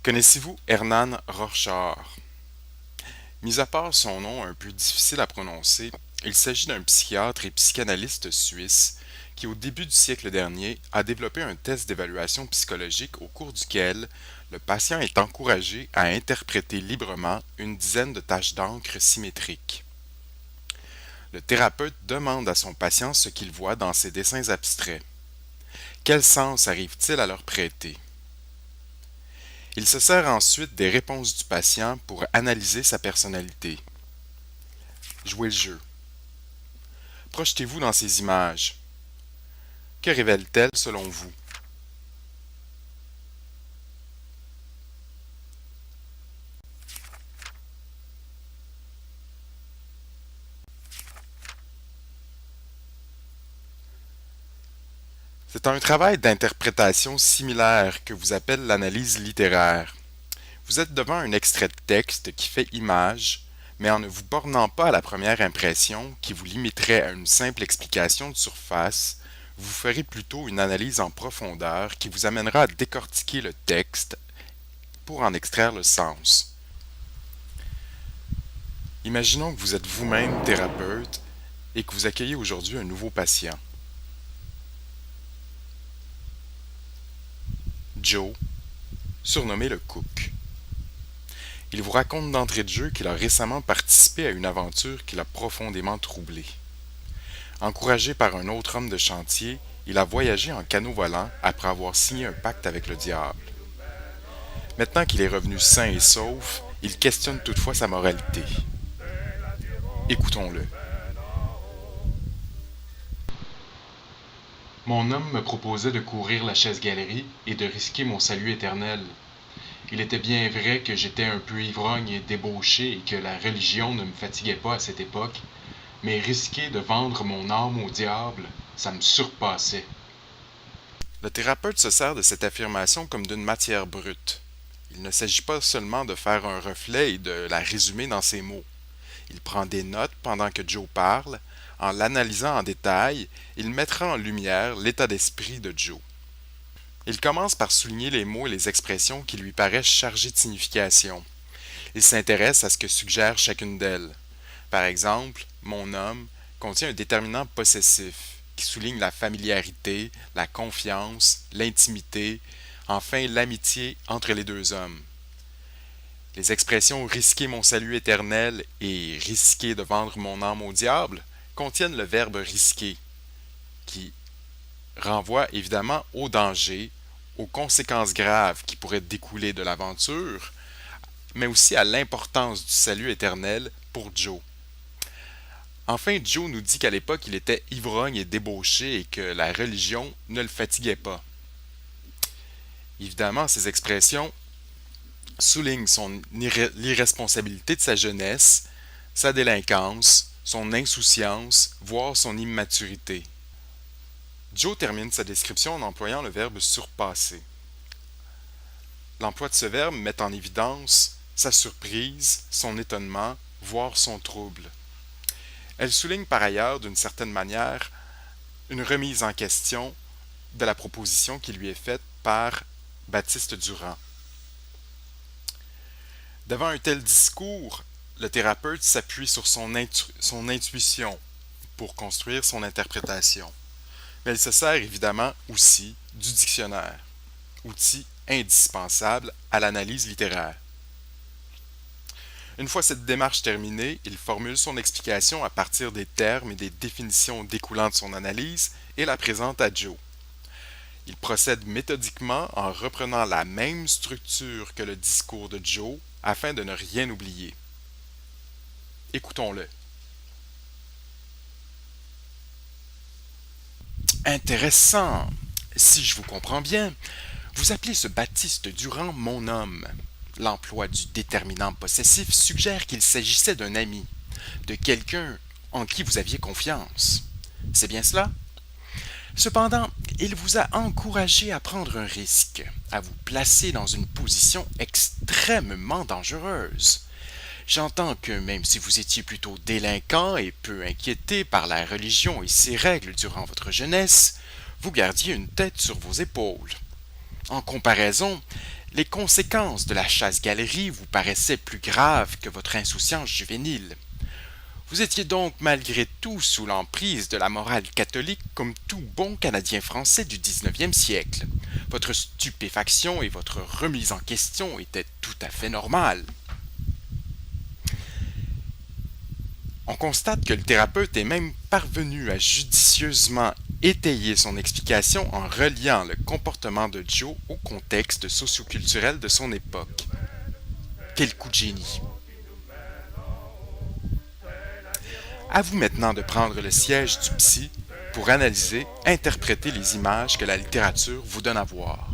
Connaissez-vous Hernan Rorschach? Mis à part son nom un peu difficile à prononcer, il s'agit d'un psychiatre et psychanalyste suisse qui, au début du siècle dernier, a développé un test d'évaluation psychologique au cours duquel le patient est encouragé à interpréter librement une dizaine de taches d'encre symétriques. Le thérapeute demande à son patient ce qu'il voit dans ces dessins abstraits. Quel sens arrive-t-il à leur prêter? Il se sert ensuite des réponses du patient pour analyser sa personnalité. Jouez le jeu. Projetez-vous dans ces images. Que révèlent-elles selon vous? C'est un travail d'interprétation similaire que vous appelle l'analyse littéraire. Vous êtes devant un extrait de texte qui fait image, mais en ne vous bornant pas à la première impression qui vous limiterait à une simple explication de surface, vous ferez plutôt une analyse en profondeur qui vous amènera à décortiquer le texte pour en extraire le sens. Imaginons que vous êtes vous-même thérapeute et que vous accueillez aujourd'hui un nouveau patient. Joe, surnommé le Cook. Il vous raconte d'entrée de jeu qu'il a récemment participé à une aventure qui l'a profondément troublé. Encouragé par un autre homme de chantier, il a voyagé en canot volant après avoir signé un pacte avec le diable. Maintenant qu'il est revenu sain et sauf, il questionne toutefois sa moralité. Écoutons-le. Mon homme me proposait de courir la chaise-galerie et de risquer mon salut éternel. Il était bien vrai que j'étais un peu ivrogne et débauché et que la religion ne me fatiguait pas à cette époque, mais risquer de vendre mon âme au diable, ça me surpassait. Le thérapeute se sert de cette affirmation comme d'une matière brute. Il ne s'agit pas seulement de faire un reflet et de la résumer dans ses mots. Il prend des notes pendant que Joe parle. En l'analysant en détail, il mettra en lumière l'état d'esprit de Joe. Il commence par souligner les mots et les expressions qui lui paraissent chargés de signification. Il s'intéresse à ce que suggère chacune d'elles. Par exemple, mon homme contient un déterminant possessif qui souligne la familiarité, la confiance, l'intimité, enfin l'amitié entre les deux hommes. Les expressions risquer mon salut éternel et risquer de vendre mon âme au diable contiennent le verbe risquer, qui renvoie évidemment au danger, aux conséquences graves qui pourraient découler de l'aventure, mais aussi à l'importance du salut éternel pour Joe. Enfin, Joe nous dit qu'à l'époque, il était ivrogne et débauché et que la religion ne le fatiguait pas. Évidemment, ces expressions soulignent l'irresponsabilité de sa jeunesse, sa délinquance, son insouciance, voire son immaturité. Joe termine sa description en employant le verbe surpasser. L'emploi de ce verbe met en évidence sa surprise, son étonnement, voire son trouble. Elle souligne par ailleurs, d'une certaine manière, une remise en question de la proposition qui lui est faite par Baptiste Durand. Devant un tel discours, le thérapeute s'appuie sur son intuition pour construire son interprétation. Mais il se sert évidemment aussi du dictionnaire, outil indispensable à l'analyse littéraire. Une fois cette démarche terminée, il formule son explication à partir des termes et des définitions découlant de son analyse et la présente à Joe. Il procède méthodiquement en reprenant la même structure que le discours de Joe afin de ne rien oublier. Écoutons-le. Intéressant. Si je vous comprends bien, vous appelez ce Baptiste Durand mon homme. L'emploi du déterminant possessif suggère qu'il s'agissait d'un ami, de quelqu'un en qui vous aviez confiance. C'est bien cela? Cependant, il vous a encouragé à prendre un risque, à vous placer dans une position extrêmement dangereuse. J'entends que même si vous étiez plutôt délinquant et peu inquiété par la religion et ses règles durant votre jeunesse, vous gardiez une tête sur vos épaules. En comparaison, Les conséquences de la chasse-galerie vous paraissaient plus graves que votre insouciance juvénile. Vous étiez donc malgré tout sous l'emprise de la morale catholique comme tout bon Canadien français du 19e siècle. Votre stupéfaction et votre remise en question étaient tout à fait normales. On constate que le thérapeute est même parvenu à judicieusement étayer son explication en reliant le comportement de Joe au contexte socioculturel de son époque. Quel coup de génie! À vous maintenant de prendre le siège du psy pour analyser, interpréter les images que la littérature vous donne à voir.